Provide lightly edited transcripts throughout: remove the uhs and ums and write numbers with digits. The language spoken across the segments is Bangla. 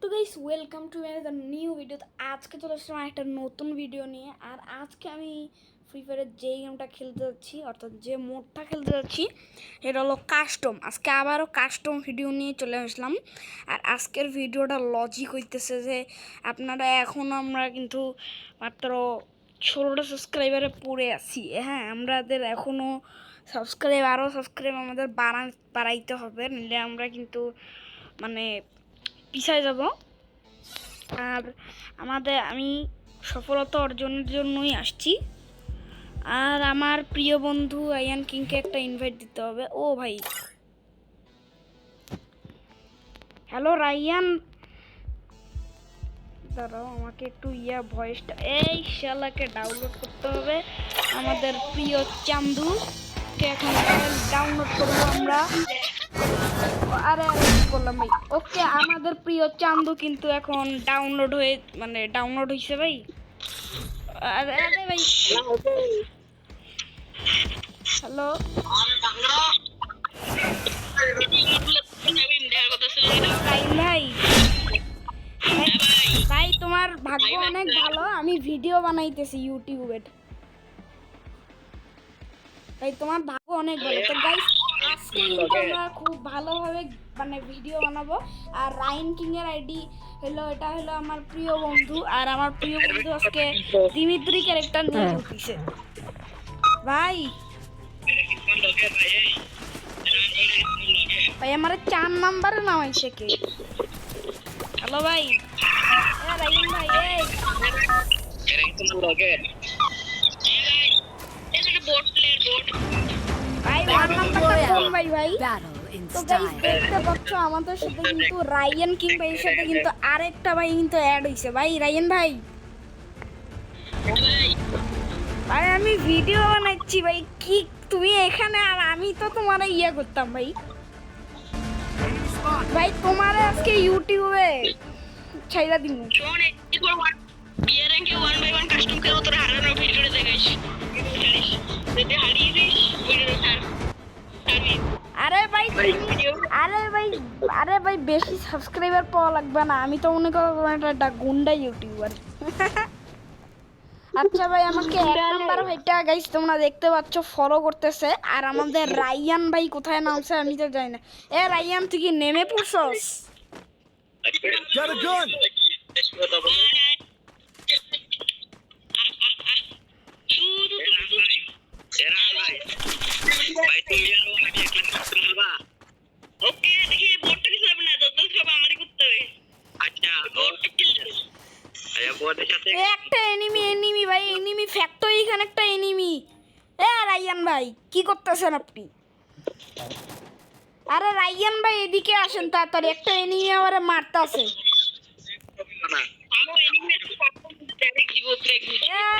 তো guys welcome to the new video. তো আজকে চলে আসলাম একটা নতুন ভিডিও নিয়ে। আর আজকে আমি ফ্রি ফায়ারের যে গেমটা খেলতে যাচ্ছি, অর্থাৎ যে মোডটা খেলতে যাচ্ছি, এটা হলো কাস্টম। আজকে আবারও কাস্টম ভিডিও নিয়ে চলে আসলাম। আর আজকের ভিডিওটা লজিক হইতেছে যে আপনারা এখনও আমরা কিন্তু মাত্র 16টা সাবস্ক্রাইবারে পড়ে আছি। হ্যাঁ, আমাদের এখনও সাবস্ক্রাইব আমাদের বাড়াইতে হবে, নিলে আমরা কিন্তু মানে পিছায় যাব। আর আমি সফলতা অর্জনের জন্যই আসছি। আর আমার প্রিয় বন্ধু আয়ান কিংকে একটা ইনভাইট দিতে হবে। ও ভাই, হ্যালো রায়ান, দাঁড়াও আমাকে একটু ভয়েসটা এই শালাকে ডাউনলোড করতে হবে। আমাদের প্রিয় চান্দুকে এখন ডাউনলোড করবো আমরা। আরে বললাম ভাই, ওকে আমাদের প্রিয় চান্দু কিন্তু এখন ডাউনলোড হয়েছে ভাই। আরে আরে ভাই, হ্যালো ভাই। ভাই তোমার ভাগ্য অনেক ভালো, আমি ভিডিও বানাইতেছি ইউটিউবে। ভাই তোমার ভাগ্য অনেক ভালো। তো গাইস আজকে কিন্তু আমরা খুব ভালোভাবে ভিডিও বানাবো। আর রায়ান কিং এর আইডি এটা হলো আমার প্রিয় বন্ধু। আর আমার প্রিয় বন্ধু আজকে দিমিত্রি ক্যারেক্টার নিয়ে উঠেছে ভাই। ভাই আমার 4 নাম্বারে নামাইছে কে? হ্যালো ভাই, রায়ান ভাই, আমাদের সাথে কিন্তু রায়ান কিং ভাইয়ের সাথে কিন্তু আরেকটা ভাই কিন্তু অ্যাড হইছে ভাই। রায়ান ভাই, ভাই আমি ভিডিও বানাচ্ছি ভাই, কি তুমি এখানে? আর আমি তো তোমার করতাম ভাই। ভাই তোমার আজকে ইউটিউবে ছাইরা দিমু। আরে ভাই বেশি সাবস্ক্রাইবার পাওয়া লাগবে না, আমি তো মনে করো একটা গুন্ডা ইউটিউবার। আচ্ছা ভাই, আমাকে 1 নাম্বার ভাইটা গাইস তোমরা দেখতে পাচ্ছ ফলো করতেছে। আর আমাদের রায়ান ভাই কোথায় নামছে আমি তো জানি না। রায়ান তুই কি নেমে পড়ছস? একটা এনিমি ভাই, এনিমি ফ্যাক্টরি, এখানে একটা এনিমি। রায়ান ভাই কি করতেছেন আপনি? আরে রায়ান ভাই এদিকে আসেন তাড়াতাড়ি, একটা এনিমি আমারে মারতাছে।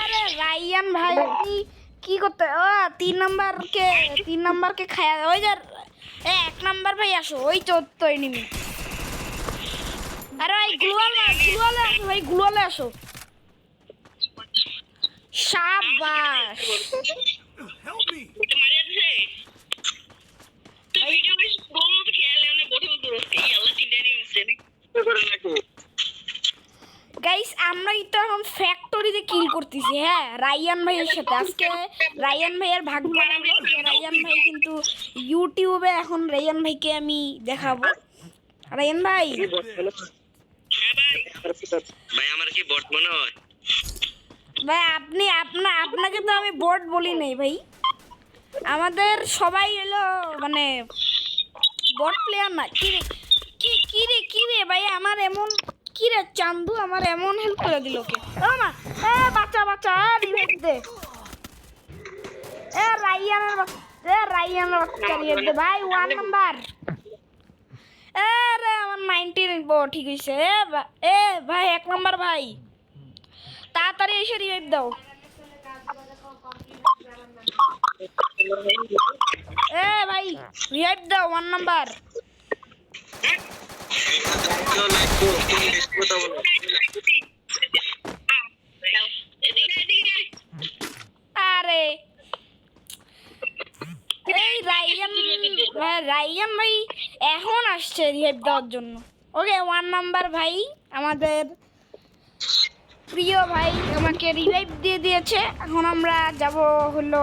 আরে রায়ান ভাই আপনি কি করতে? 3 নাম্বারকে খায়া ওই যে 1 নাম্বার ভাই আসো, ওই 14 এনিমি। আরে ভাই গ্লোয়ালে আসো ভাই, গ্লোয়ালে আসো। শাবাশ। গাইস আমরা তো এখন ফ্যাক্টরিতে কিল করতেছি। হ্যাঁ, রায়ান ভাইয়ের সাথে। আজকে রায়ান ভাইয়ের ভাগ্য ভালো, রায়ান ভাই কিন্তু ইউটিউবে এখন রায়ান ভাইকে আমি দেখাবো। রায়ান ভাই, ভাই আমার কি বট মনে হয়? ভাই আপনাকে তো আমি বট বলি নাই ভাই, আমাদের সবাই হলো বট প্লেয়ার না। কি রে ভাই, আমার এমন কি রে চান্দু আমার এমন হেল্প করে দিল কে? মা বাচ্চা রিভাইভ দে। রায়ানের বাচ্চা রিভাইভ দে ভাই। 1 নাম্বার। রে আমার 90 ঠিক হইছে। ভাই 1 নাম্বার ভাই, তাড়াতাড়ি এসে রিভাইভ দাও। ভাই রিভাইভ দাও 1 নাম্বার। আরে এই রায়ান ভাই এখন আসছে রিভাইভ দেওয়ার জন্য। ওকে 1 নাম্বার ভাই আমাদের প্রিয় ভাই আমাকে রিভাইভ দিয়ে দিয়েছে। এখন আমরা যাব হলো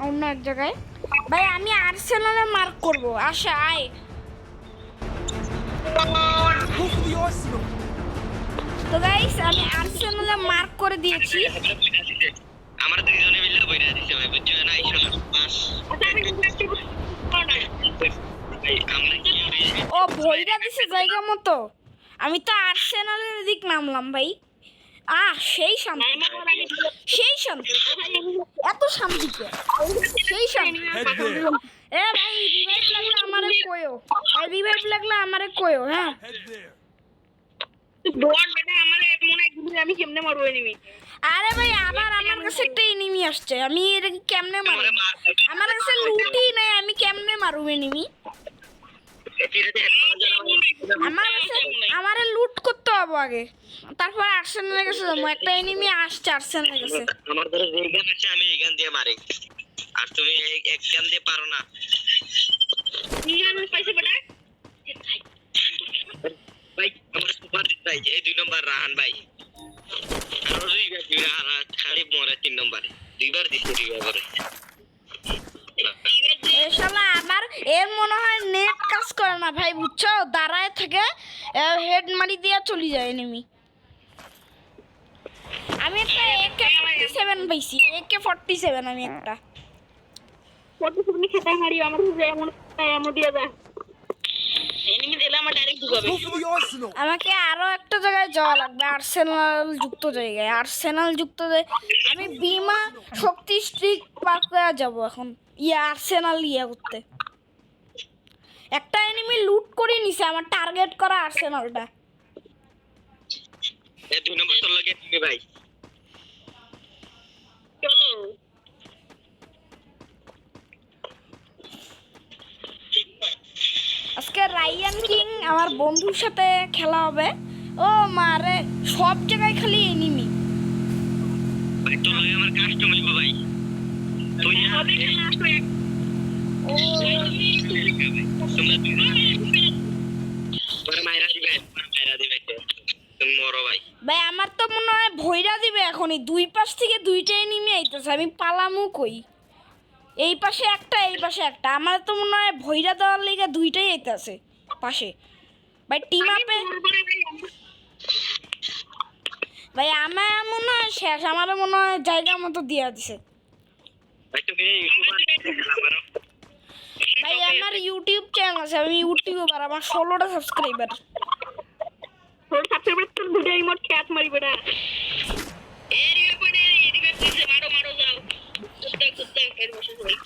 অন্য এক জায়গায়। ভাই আমি আর্সেনালে মার্ক করব, আশা আয়। তো গাইস আমি আর্সেনালে মার্ক করে দিয়েছি। আমার দুইজনে মিলে বইরা দিছে ভাই, বুঝছো না? আইসো না পাস আমরা কি ও ভইরা দিছে জায়গা মতো। আমি তো আর্সেনালের দিক নামলাম ভাই। সেই শান্তি, সেই শান্তি, এত শান্তি কে? সেই শান্তি। এ ভাই রিভাইভ লাগলে আমারে কইও, ভাই রিভাইভ লাগলে আমারে কইও। হ্যাঁ আমি কেমনে মারবো এনিমি? আরে ভাই আবার আমার কাছে একটা এনিমি আসছে, আমি এটা কেমনে মারব? আমার কাছে লুটই নাই, আমি কেমনে মারব এনিমি? আমারে লুট করতে হবে আগে, তারপর আর্সেনালের কাছে যাবো। একটা এনিমি আসছে আর্সেনালের কাছে। আমার ধরে যে গান আছে আমি এই গান দিয়ে মারি, আর তুমি এক গান দিয়ে পারো না। ভাই আমার সুপার ভাই এই 2 নম্বর রাহান ভাই, আর ওই খালি মরে 3 নম্বরে দুইবার দিছে রিভাইভারে। এ শালা আমার এর মনে হয় নেট কাজ করে না ভাই, বুঝছো? দাঁড়ায় থেকে হেড মারি দিয়ে চলে যায় এনিমি। আমি একটা AK-47 পাইছি, AK-47 আমি একটা। কত তুমি খেতে হারি আমার কাছে এমন এমন দিয়ে যা এনিমি দিলে আমার ডাইরেক্ট ঢুকাবে। আমাকে আরো একটা জায়গায় যাওয়া লাগবে, আর্সেনাল যুক্ত জায়গায়। আর্সেনাল যুক্ত আমি বিমা শক্তি স্ট্রিক পার করে যাবো এখন আর্সেনাল করতে। একটা এনিমি লুট করে নিছে আমার টার্গেট করা আর্সেনালটা। এই 2 নম্বর তোর লাগে তুমি ভাই। চলো আজকে রায়ান কিং আমার বন্ধুর সাথে খেলা হবে। ও মারে সব জায়গায় খালি এনিমি। ভাই তোর লাগে আমার কাস্টম হইব ভাই, তুই ও তোর মাইরা দিবে, তুমি মরো ভাই। ভাই আমার তো মনে হয় ভইরা দিবে এখনই। দুই পাশ থেকে দুইটা এনিমি আইতেছে, আমি পালামু কই? এই পাশে একটা, এই পাশে একটা। আমার তো মনে হয় ভইরা দেওয়ার লেগে দুইটাই আইতেছে পাশে। ভাই টিম আপে ভাই আমার মনে হয় শেষ, আমার মনে হয় জায়গা মতো দিয়া দিছে। ভাই তুমি ইউটিউবার আমারও ভাই আমার ইউটিউব চ্যানেল আছে, আমি ইউটিউবার, আমার 16টা সাবস্ক্রাইবার। তোর সাবস্ক্রাইবার তোর ভিডিও ইমোট ক্যাচ মারি বেটা এরিয়া পড়ে এদিকে দিছে মারো মারো যাও কুত্তা কুত্তা এর বসে যাই।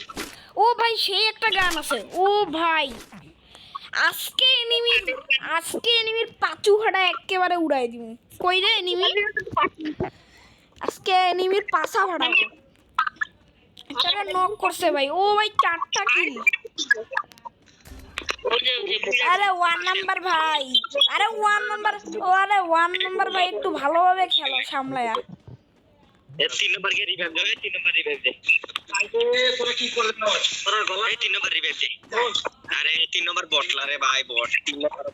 ও ভাই সেই একটা গান আছে। ও ভাই আজকে এনিমির পাচু ফাটা একেবারে উড়াই দিব। কই রে এনিমি? আজকে এনিমির পাছা ফাটাবো। একটা নক করছে ভাই। ও ভাই 4টা কিল। আরে 1 নাম্বার ভাই, আরে 1 নাম্বার, আরে 1 নাম্বার ভাই একটু ভালোভাবে খেলো সামলায়া। এই 3 নম্বর কে রিভাইভ দে, 3 নম্বর রিভাইভ দে। তোরা কি করলে না? তোরা গলা 3 নম্বর রিভাইভ দে। আরে 3 নম্বর বটলা রে ভাই, বট 3 নম্বর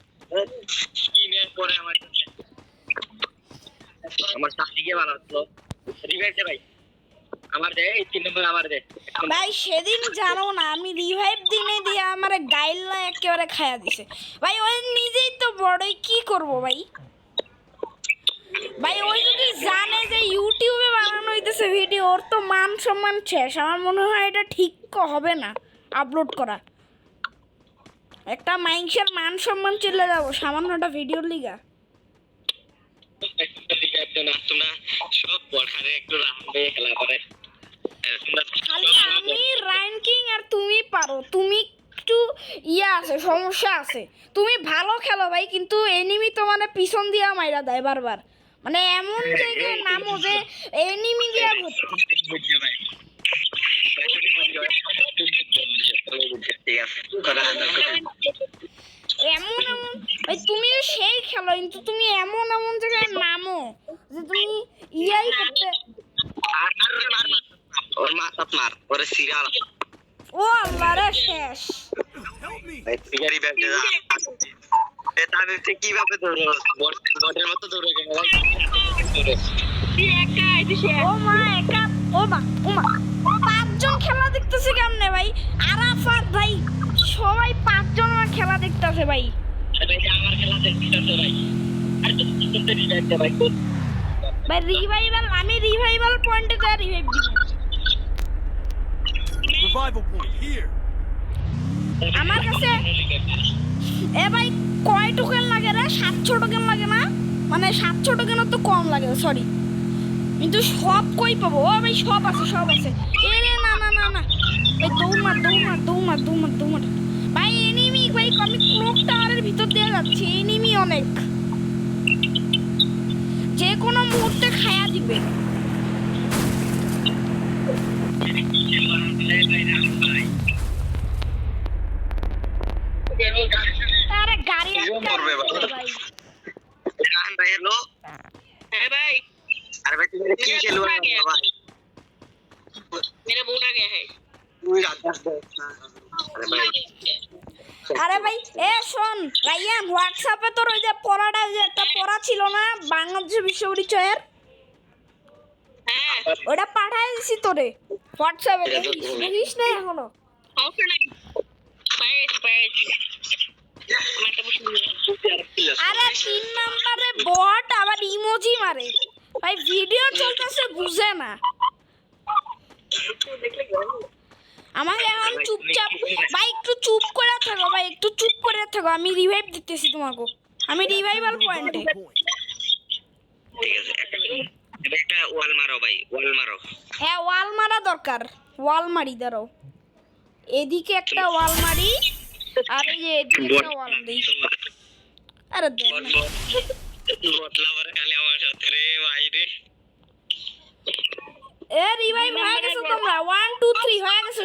কি নে পরে আমার সাথীকে বানাতো রিভাইভ দে ভাই। আমার দে এই 3 নম্বর আমার দে ভাই সেদিন জানো না আমি রিভাইভ দিনে দিয়ে আমার গাইললা একেবারে খায়া দিছে ভাই। ওই নিজেই তো বড়ই, কি করব ভাই? ভাই ওই যদি জানে যে ইউটিউবে বানানো হইতেছে ভিডিও, ওর তো মান সম্মান শেষ। আমার মনে হয় এটা ঠিক হবে না আপলোড করা। একটা মাইন্সের মান সম্মান চলে যাবো সামান্যটা ভিডিওর লিগা। না তোমরা সব বড়ারে একটু রাখবে খেলা করে। খালি আমি র্যাঙ্কিং আর তুমি পারো, তুমি একটু আছে, সমস্যা আছে। তুমি ভালো খেলো ভাই, কিন্তু এনিমি তো মানে পিছন দিয়া মাইরা দেয় বারবার। মানে এমন জায়গায় নামো যে এনিমি দিয়া ভর্তি। এমন এমন ভাই তুমি সেই খেলো, কিন্তু তুমি এমন এমন জায়গায় নামো যে তুমি করতে। ওর মাথাত মার, ওরে সিরিয়াল। ও আল্লাহ রে শেষ। তাদের থেকে কিভাবে দৌড়ো বটের মতো দৌড়ে গেল ভাই তুই একা তুই শেষ ও মা একা ও মা পাঁচজন খেলা দেখতেছে কেমনে ভাই আরাফাত ভাই সবাই পাঁচজন খেলা দেখতেছে ভাই আমার খেলা দেখতে ভাই আর তো শুনতে দিতে ভাই ভাই রিভাইভাল আমি রিভাইভাল পয়েন্টে যা রিভাইভ দিব Revival point here. আমার কাছে এ ভাই কয় টোকেন লাগে রে 700 টোকেন লাগে না মানে 700 টোকেনের তো কম লাগে সরি কিন্তু সব কই পাবো ও ভাই সব আছে এ রে না এই দৌড় ভাই এনিমি ভাই আমি ক্লক টাওয়ারের ভিতর দিয়ে যাচ্ছি এনিমি অনেক যে কোনো মুহূর্তে খায়া দিবে আরে গাড়ি মরবে ভাই রান ভাই হ্যালো হ্যাঁ ভাই আরে ভাই তুমি কি খেলবা ভাই मेरा बोन आ गया है তুই আদাস আরে ভাই আরে ভাই এ শোন রাইয়ান হোয়াটসঅ্যাপে তোর ওই যে পড়াটা যে একটা পড়া ছিল না বাংলাদেশ বিশ্ববিদ্যালয়ের হ্যাঁ ওটা পাঠাই দিছি তোরে হোয়াটসঅ্যাপে দেখিস না এখনো সমস্যা নাই পাইছি আমার একটা প্রশ্ন আরে 3 নম্বরে বট আবার ইমোজি মারে ভাই ভিডিও চলতেছে বুঝে না দেখলে গেল আমাকে এখন চুপচাপ ভাই একটু চুপ করে থাকো আমি রিভাইভ দিতেছি তোমাকে আমি রিভাইভাল পয়েন্টে ঠিক আছে এটা একটা ওয়াল মারো ভাই ওয়াল মারো হ্যাঁ ওয়াল মারা দরকার ওয়াল মারি দাঁড়াও এদিকে একটা ওয়াল মারি আর এই যে এদিকে একটা ওয়াল দিই আরে দেখ না। বটলা করে খালি আমার সাথে রে ভাই রে এ রিভাইভ হয়ে গেছে তোমরা 1 2 3 হয়ে গেছে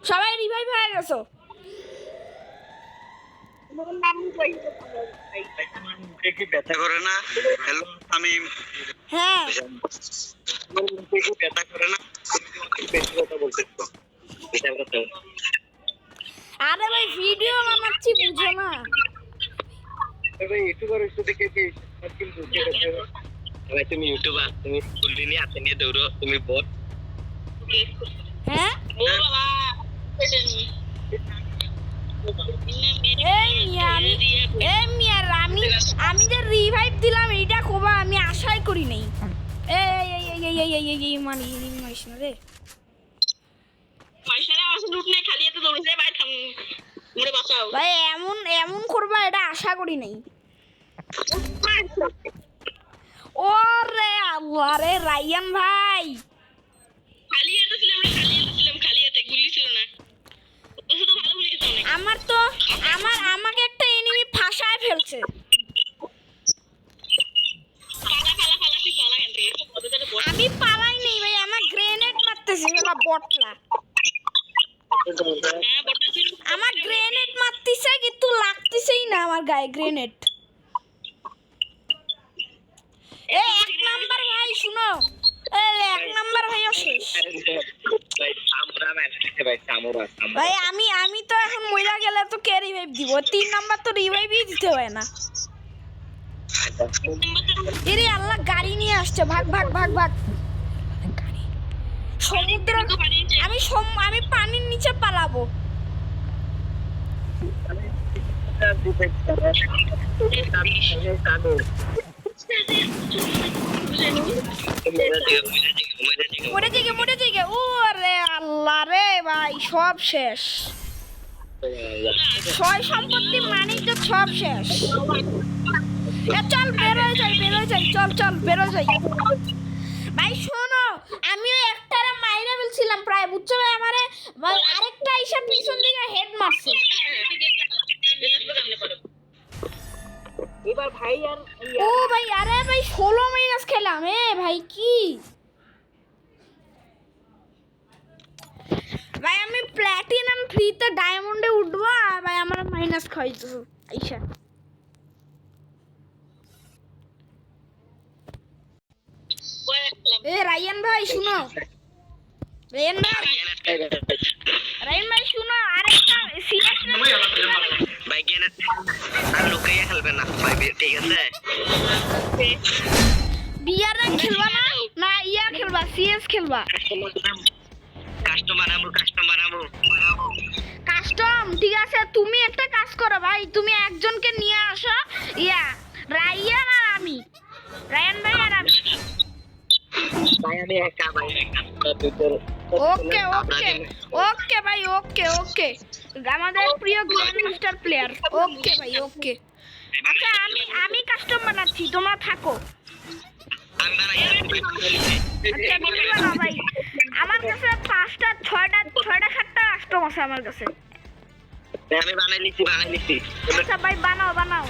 সবাই রিভাইভ হয়ে গেছো আমার নাম কই মুখে কি ব্যথা করে না হ্যালো আমি হ্যাঁ আমার মুখে কি ব্যথা করে না বেশি কথা বলতে তো এটা কথা আরে ভাই ভিডিও বানাচ্ছি বুঝো না ভাই ইউটিউবার এসে দেখে কি স্কিল বুঝতে পারছো ভাই তুমি ইউটিউবার তুমি ফুল দিনে হাতে নিয়ে দৌড়ো তুমি বট হ্যাঁ ও বাবা আমি যে রিভাইভ দিলাম এইটা কোবা আমি আশাই করি নাই এই মারিস না রে পয়সাটা আসলে লুট নাই খালি এত দৌড়ছে ভাই থাম মোরে বাঁচাও ভাই এমন করবা এটা আশা করি নাই ও রে আল্লাহ রে রাইয়ান ভাই খালি এত ছিলাম খালি এত গুলি ছিল না ও শুধু ভালো গুলি ছিল না আমাকে একটা এনিমি ফাঁসায় ফেলছে পালা তুই পালা কেন রে ওদের বড় আমি পালাই নেই ভাই আমার গ্রেনেড মারতেছে শালা বটলা হ্যাঁ বড় তুই আমার গ্রেনেড মারতেছে কিন্তু লাগতেছেই না আমার গায়ে গ্রেনেড এই 1 নাম্বার ভাই শুনো এই 1 নাম্বার ভাইও শেষ ভাই আমরা ম্যাচ দিতে ভাই সামুরা ভাই আমি তো এখন মইরা গেলে তো কে রিভাইভ দিব 3 নাম্বার তো রিভাইভই দিতে হয় না এরে আল্লাহ গাড়ি নিয়ে আসছে ভাগ গাড়ি সমুদ্র আমি পানির নিচে পালাবো মরে যাইগে ও রে আল্লাহ রে ভাই সব শেষ ছয় সম্পত্তি মানেই তো সব শেষ চল বেরোয় যাই চল বেরোয় যাই ভাই শোনো আমিও একটারে মাইরা ফেলছিলাম প্রায় বুঝছো ভাই আমারে আরেকটা আইসা পিছন দিকে হেড মারছে এবার ভাই আর ও ভাই আরে ভাই 16 মাইনাস খেলাম ভাই কি ভাই আমি প্ল্যাটিনাম 3 তে ডায়মন্ডে উঠবো আর ভাই আমার মাইনাস খাইছো আইসা রায়ান ভাই শুনো রায়ান ভাই রাইন ভাই শুনো আরেকটা সিরিয়াস ভাই গেনে আর লুকাইয়া খেলবে না ভাই ঠিক আছে বিয়ার রান খেলবা না না ইয়া খেলবা সিএস খেলবা কাস্টমার আমু কাস্টম ঠিক আছে তুমি একটা কাজ করো ভাই তুমি একজনকে নিয়ে আসো ইয়া রায়ান আর আমি রায়ান ভাই আর আমি ভাই আমি একা ওকে ওকে ওকে ভাই ওকে ওকে আমাদের প্রিয় গ্র্যান্ড মাস্টার প্লেয়ার ওকে ভাই ওকে আচ্ছা আমি কাস্টম বানাচ্ছি তোমরা থাকো আমি বানাইয়া আচ্ছা বলবা না ভাই আমার কাছে 5টা 6টা 7টা কাস্টম আছে আমার কাছে আমি বানাই লিছি আচ্ছা ভাই বানাও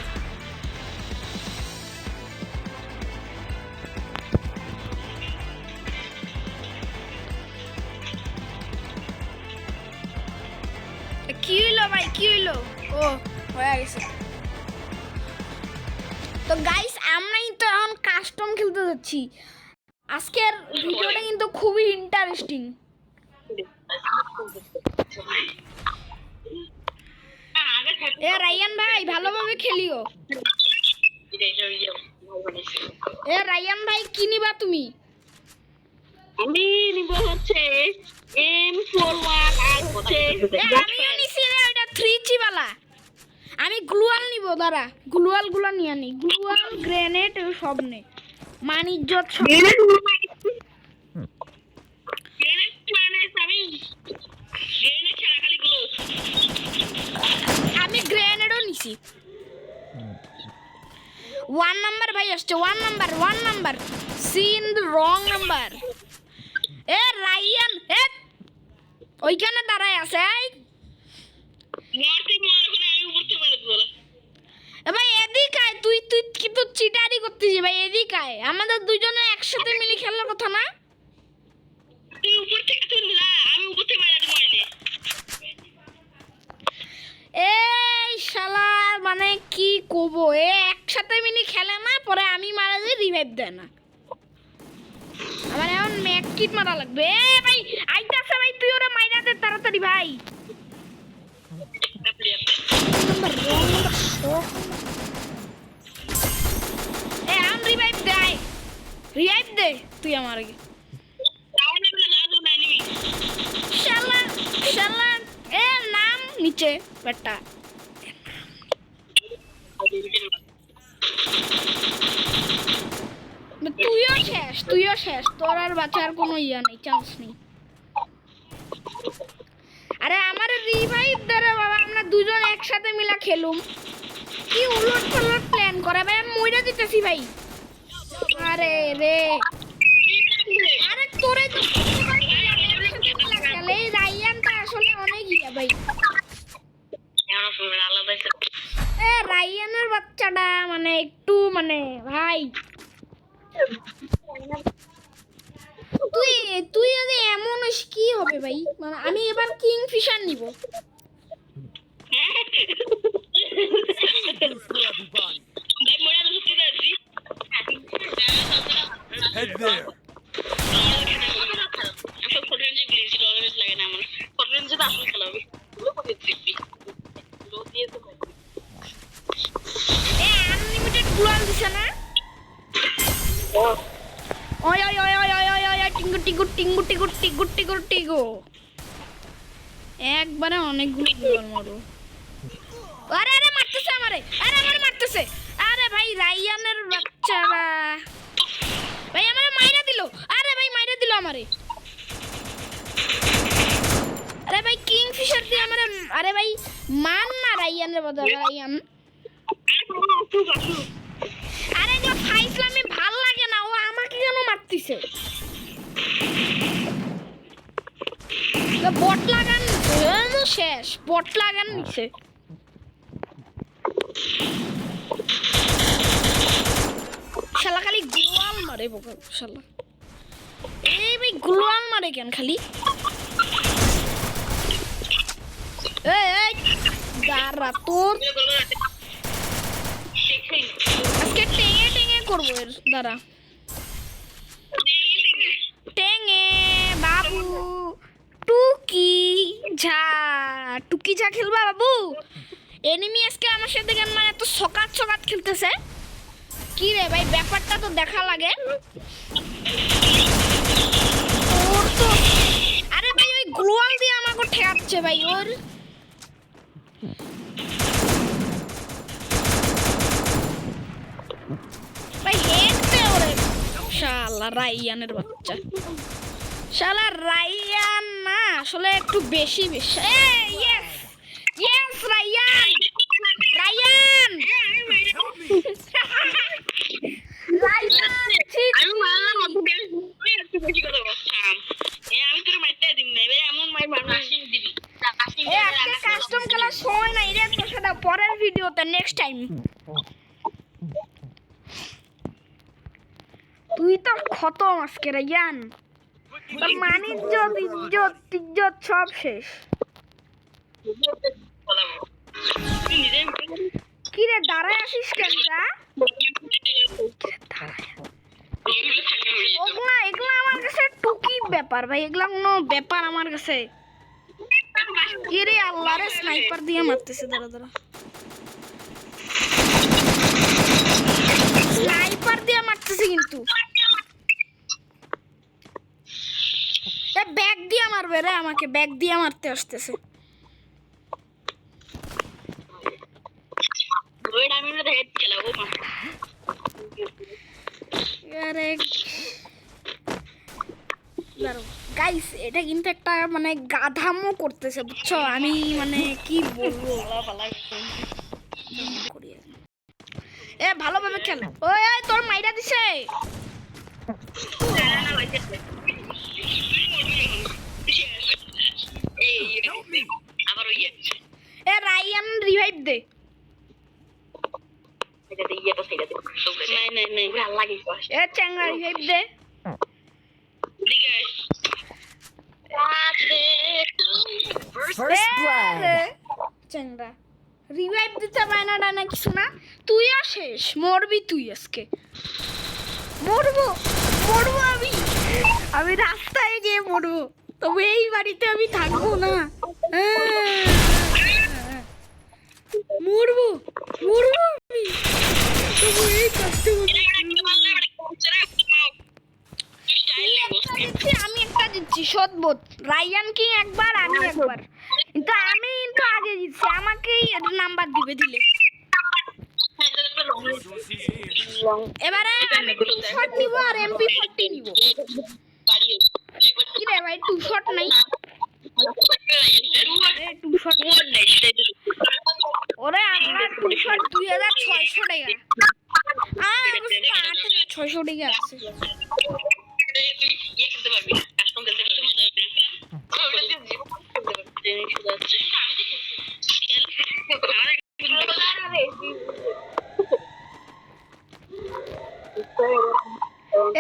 কি হইলো ভাই কি হইলো ও হয়ে গেছে তো গাইস আমরা কিন্তু এখন কাস্টম খেলতে যাচ্ছি আজকের ভিডিওটা কিন্তু খুবই ইন্টারেস্টিং এ রায়ান ভাই ভালোভাবে খেলিও এ রায়ান ভাই কি নিবা তুমি আমি নিব হচ্ছে M41 আর হচ্ছে আমিও নিছি রে এটা 3G वाला আমি গ্লুয়াল নিব দাঁড়া গ্লুয়াল গুলো নিয়ে নি গ্লুয়াল গ্রেনেড সব নে মানিজ্জত সব আমি গ্রেনেডও নিছি 1 নাম্বার ভাই আসছে 1 number scene the wrong number এ রায়ান এ ওইখানে দাঁড়ায় আছে ভাই এদিকে আয় তুই কিন্তু চিটারি করতেছিস ভাই এদিকে আয় আমাদের দুজনে একসাথে মিলে খেলার কথা না এই শালা মানে কি কব এ একসাথে মিলে খেলে না পরে আমি মারা যাই রিভাইভ দেয় না আমার এখন ম্যাক কিট মারা লাগবে এ ভাই আইতাছে ভাই তুই ওরা মাইরা দে তাড়াতাড়ি ভাই এ আম রিভাইভ দে তুই আমার আগে শালা এ নাম নিচে বেটা তুইও শেষ তোর আর বাঁচার কোনো ইয়া নেই চান্স নেই আরে আমার রিভাইভ দে রে বাবা আমরা দুজন একসাথে মিলা খেলুম কি উলট পালট প্ল্যান করে ভাই আমি মইরা দিতেছি ভাই আরে রে আরে তোরে তো খেলে রায়ানটা আসলে অনেক ইয়া ভাই এ রায়ানের বাচ্চাটা মানে একটু মানে ভাই তুই যদি এমন কি হবে ভাই মানে আমি এবার কিংফিশার নিব Head there. এ আনলিমিটেড গ্লোয়াল দিছে না ওই টিঙ্গু একবারে অনেকগুলো গ্লোয়াল মারো আরে মারতেছে আমারে আমারে মারতেছে আরে ভাই রায়ানের বাচ্চারা ভাই আমারে মাইরা দিল আমারে আরে ভাই কিংফিশার দিয়ে আমারে আরে ভাই মান না রায়ানের বদলে রায়ান আরে এগুলো ফাইজলামি ভাল লাগে না ও আমাকে কেন মারতিছে বট লাগান শেষ বট লাগান নিছে শালা খালি গ্লোয়াল মারে বকা শালা এই ভাই গ্লোয়াল মারে কেন খালি এই দাঁড়া তোর আজকে টেঙে করবো এর দাঁড়া টেঙে বাবু টুকি ঝা টুকি ঝা খেলবা বাবু? এনিমি আজকে আমার সাথে কেন মানে এত সকাত সকাত খেলতেছে কি রে ভাই? ব্যাপারটা তো দেখা লাগে। ওর তো আরে ভাই ওই গ্লোয়াল দিয়ে আমাকে ঠেকাচ্ছে ভাই। ওর ভাই হেড দে ওরে। শালা রাইয়ানের বাচ্চা, শালা রাইয়ান না আসলে একটু বেশি বেশি। ইয়েস ইয়েস রাইয়ান রাইয়ান রাইয়ান ঠিক। আমি মারলাম অত বেশি বেশি কথা বলছাম। আমি তোর মারতে দিম না এবারে এমন মার মারমাসিং দিবি। আজকে কাস্টম খেলার সময় নাই রে, তো সেটা পরের ভিডিওতে নেক্সট টাইম। তুই তো খতম আজকে রাইয়ান, তোর মানিজ্য ইজ্জত টিজ্জত সব শেষ। কি রে দাঁড়ায় আসিস কেন? যা ওগুলা এগুলা আমার কাছে টুকি ব্যাপার ভাই, এগুলা কোনো ব্যাপার আমার কাছে? কি রে আল্লাহ রে স্নাইপার দিয়ে মারতেছে। দাঁড়া দাঁড়া, স্নাইপার দিয়ে মারতেছে কিন্তু ব্যাগ দিয়ে মারবে রে, আমাকে ব্যাগ দিয়ে মারতে আসতেছে। গাইস এটা কিন্তু একটা মানে গাধামো করতেছে বুঝছো? আমি মানে কি বলবো, এ ভালোভাবে খেল। ওই ওই তোর মাইরা দিছে। এ রাইয়ান রিভাইভ দে। এ চ্যাংরা রিভাইভ দে। চ্যাংরা রিভাইভ দিতে পারে না ডানা কিছু না। তুইও শেষ, মরবি তুই আজকে। মরবো মরবো আমি রাস্তায় গিয়ে মরবো, তবে এই বাড়িতে আমি থাকবো না। মরবো মরবো আমি, তবু এই কষ্ট আমি একটা জিতছি সদবোধ। রাইয়ান কি একবার, আমি একবার, কিন্তু আমি কিন্তু আগে জিতছি। আমাকেই নাম্বার দিবে দিলে। এবারে আমি 2 শট নিব আর MP40 নিব। কি রে ভাই 2 শট নাই? আরে 2 শট ওরে আমার 2 শট 2600 টাকা। আর 8600 টাকা আছে।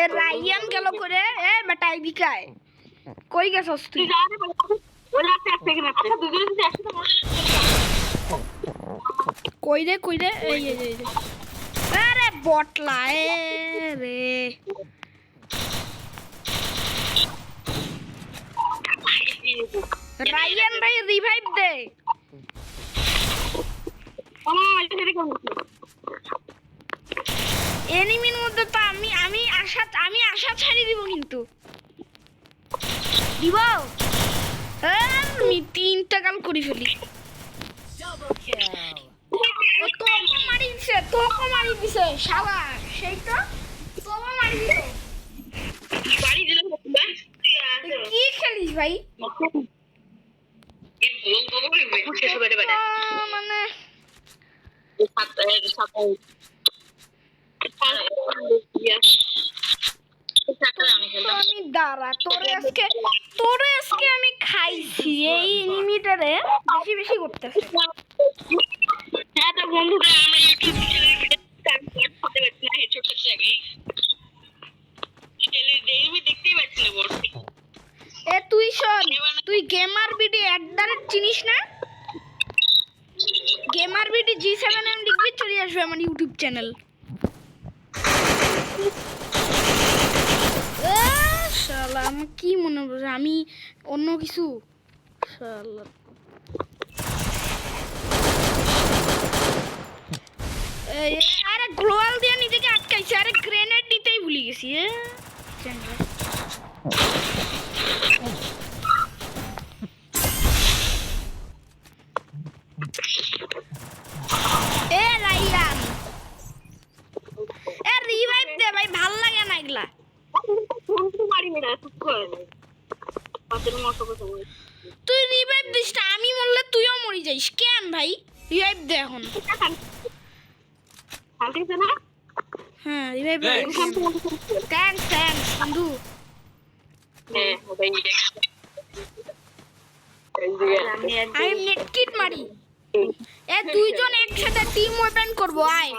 এ রাইয়ান গেল করে। এ বেটা বিকায় কই গেছস তুই? কই রে কই রে? এই এই আরে বটলা এ রে। রাইয়ান ভাই রিভাইভ দে। এনিমির মধ্যে তো আমি আশা ছাড়িয়ে দিব, কিন্তু দিব। আমি 3টা কাল করে ফেলি। মারি দিছে শালা, সেই তো তোমরা মারি দিছে। কি খেলিস ভাই? মানে আমি দাঁড়া, তোরে আজকে আমি খাইছি। এই এনিমিটারে বেশি বেশি করতেছে। হ্যাঁ তো বন্ধুরা, আমরা ইউটিউব চ্যানেলে হেডশট করতে আগে দেখতেই পাচ্ছি না বড়। এ তুই শোন, তুই গেমার বিডি চিনিস না? গেমার বিডি G7M লিখবি, চলে আসবে আমার ইউটিউব চ্যানেল। শালা আমার কি মনে হচ্ছে আমি অন্য কিছু শালা আরে গ্লোয়াল দিয়ে নিজেকে আটকাইছে আরে গ্রেনেড দিতেই ভুলে গেছি রাইয়ান রিভাইভ দে ভাই ভাল লাগে না এগুলা তুই রিভাইভ দিস না আমি মরলে তুইও মরি যাইস কেন ভাই রিভাইভ দে এখন হ্যাঁ রিভাইভ থ্যাঙ্কস বন্ধু আমি নেটকিট মারি দুইজন একসাথে টিম ওপেন করবো আয়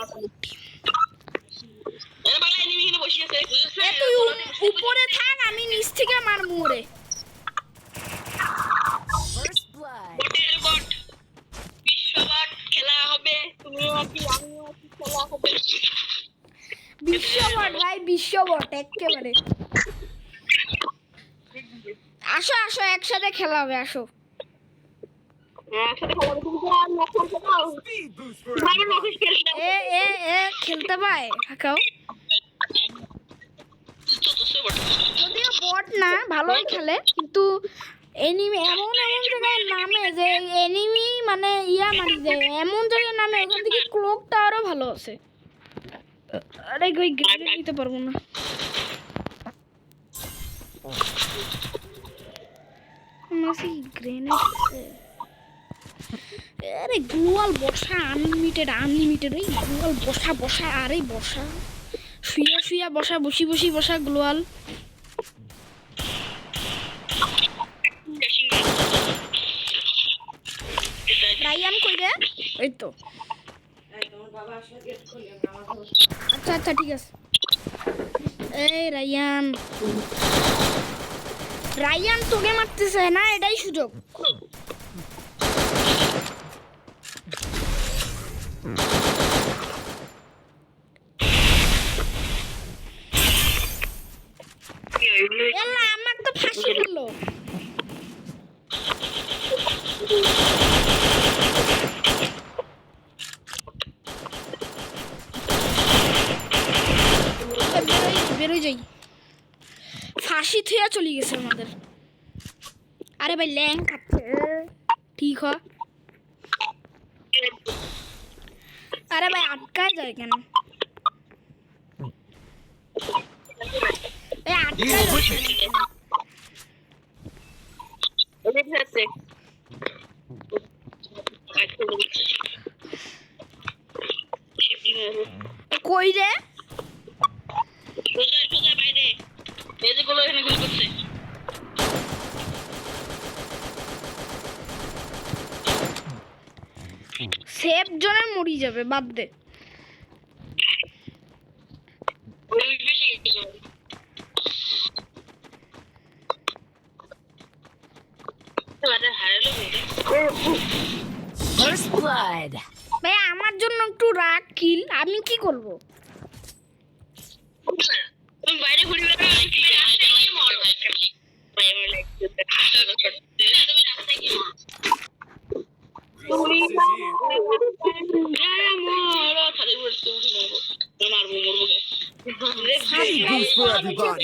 তুই উপরে থাক আমি নিচ থেকে মারবো ওরে বিশ্ববট ভাই বিশ্ববট একেবারে আসো আসো একসাথে খেলা হবে আসো খেলতে পায় থাকাও যদিও বট না ভালোই খেলে কিন্তু এনিমি এমন জায়গায় নামে যে এনিমি মানে ইয়া মারি যায় এমন জায়গায় নামে ওখান থেকে ক্লোকটা আরো ভালো আছে আরে ওই গ্রেনেড নিতে পারবো না মাসি গ্রেনেড আরে গ্লোয়াল বসা আনলিমিটেড এই গ্লোয়াল বসা আরে বসা শুয়া বসা বসি বসা গ্লোয়াল রাইয়ান কই রে এই তো আচ্ছা ঠিক আছে এই রাইয়ান তোকে মারতেছে না এটাই সুযোগ আমার তো ফাঁসি দিল বেরোই যাই ফাঁসি থুয়া চলে গেছে আমাদের আরে ভাই ল্যাং খাচ্ছে ঠিক হয় আরে ভাই আটকায় যায় কেন কই রে সেফ জোনে মরি যাবে বাদ দে ভাই আমার জন্য একটু রাগ কিল আমি কি করব বাইরে ঘুরে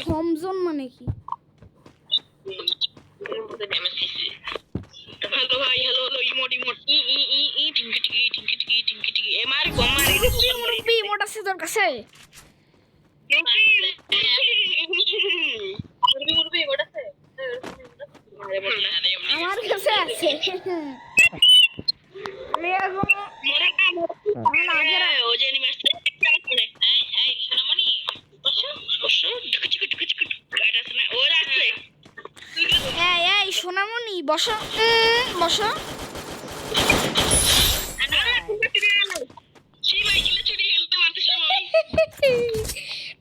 হোমজোন মানে কি হ্যালো ভাই হ্যালো ইমোট ই টিঙ্কি এ মার গম মারি ইমোট আছে তোর কাছে আমার কাছে আছে এই সোনামণি বসো বসো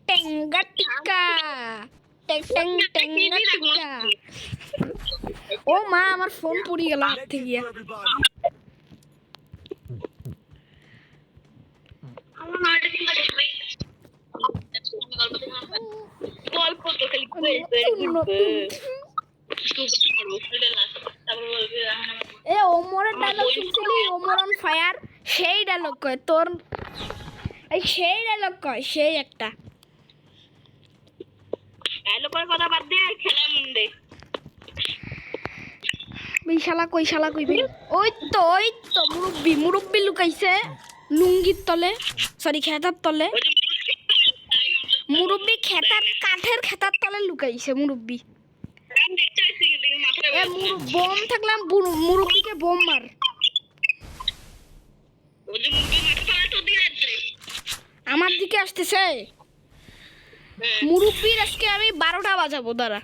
টেঙ্গা টিক্কা টেঙ্গা টিক্কা ও মা আমার ফোন পড়ে গেল হাত থেকে গিয়া এ ওমরের ডায়লগ শুনছিলি? ওমর অন ফায়ার, সেই ডায়লগ কয় তোর, এই সেই ডায়লগ কয়, সেই একটা কথা বাদ দে, খেলা মন দে। শালা কইবি? ওই তো মুরব্বি লুকাইছে লুঙ্গির তলে, সরি খেতার তলে। মুরব্বি কাঠের খেতার তলে লুকাইছে মুরব্বি। বোম থাকলাম, মুরব্বিকে বোম মার। আমার দিকে আসতেছে মুরব্বির, আজকে আমি 12টা বাজাবো দাঁড়া।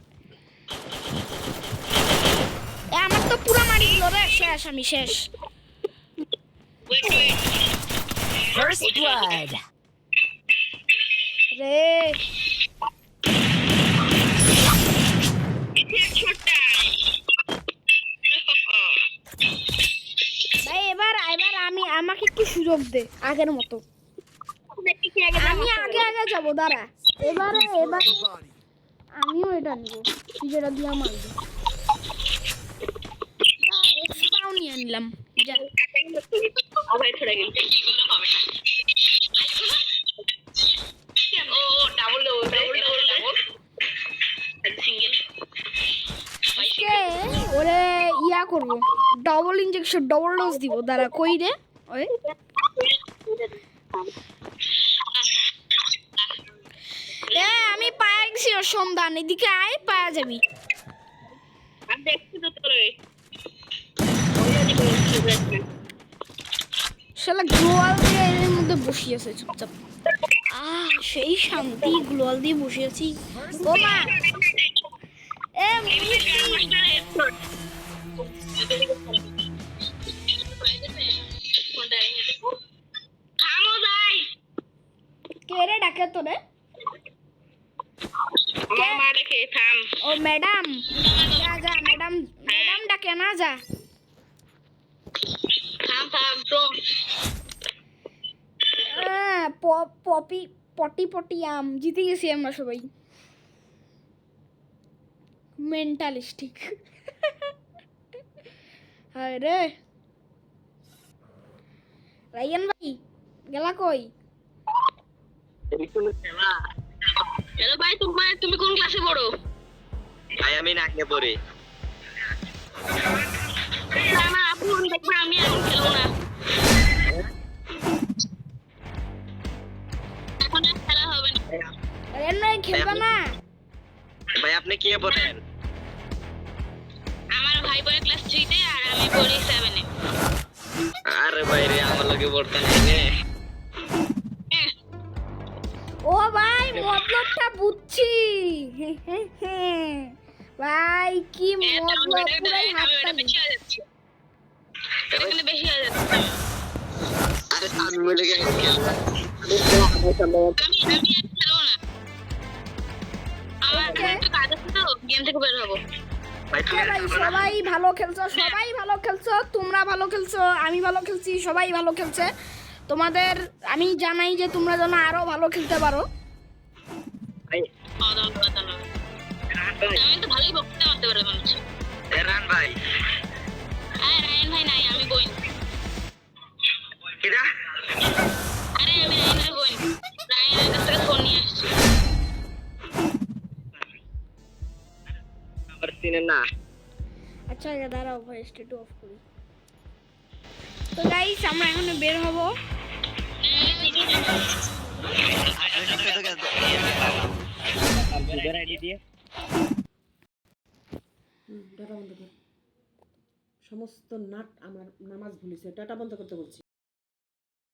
আমার তো পুরো মারি দিল রে, শেষ, আমি শেষ। First blood. রে ভাই, এবার আমাকে একটু সুযোগ দে আগের মতো। আমি আগে যাবো দাঁড়া। এবারে আমিও এটা নিব, তুই যেটা দিয়া মারবি। এক্সপাও নিয়ে নিলাম। যা ওরে ইয়া করবো, ডবল ইনজেকশন, ডবল ডোজ দিব দাঁড়া। কই রে ওই আমি পায়া গেছি ওর সন্ধান, এদিকে আয়, পায়া যাবি। শালা গ্লোয়াল দিয়ে এর মধ্যে বসিয়েছে চুপচাপ। সেই শান্তি, গ্লোয়াল দিয়ে বসিয়েছি। ও মা, কে রে ডাকে তোরে? ও ম্যাডাম, যা ম্যাডাম ডাকে না, যা। পটি আম, জিতে গেছি আমরা সবাই। মেন্টালিস্টিক। হায় রে রায়ান ভাই, গেলা কই? হ্যালো ভাই, তুমি কোন ক্লাসে পড়ো? ভাই আমি নাকে পড়ি। আমার আপু দেখবে, আমি এখন খেলবো না, এখন আর খেলা হবে না। রায়ান ভাই খেলবা না? ভাই আপনি কি পড়েন? আমার ভাই পড়ে ক্লাস 3 তে আর আমি পড়ি 7 এ। আরে ভাই রে, আমার লগে পড়তে নাই। ও ভাই, মতলবটা বুঝছি। ভাই কি মতলব, পুরাই হাততালি। এখানে বেশি হয়ে যাচ্ছে। আরে আমি বলে গেছি আমি আর খেলবো না, আমার একটা কাজ আছে তো, গেম থেকে বের হবো। ভাই সবাই ভালো খেলছো, তোমরা ভালো খেলছো, আমি ভালো খেলছি, সবাই ভালো খেলছে। তোমাদের আমি জানাই যে তোমরা যেন আরো ভালো খেলতে পারো। ভাই আমি তো ভালোই বক্তৃতা করতে পারবো মনে হচ্ছে। রান ভাই, রায়ন ভাই নাই, আমি বোন। কিরা? আরে আমি রায়নের বোন, রায়নের কাছ থেকে ফোন নিয়ে আসছি। আমার চিনেন না? আচ্ছা দাঁড়াও, ভয়েস একটু অফ করি। তো গাইস, আমরা এখন বের হব। সমস্ত নাট আমার নামাজ ভুলিছে, ডাটা বন্ধ করতে বলছি।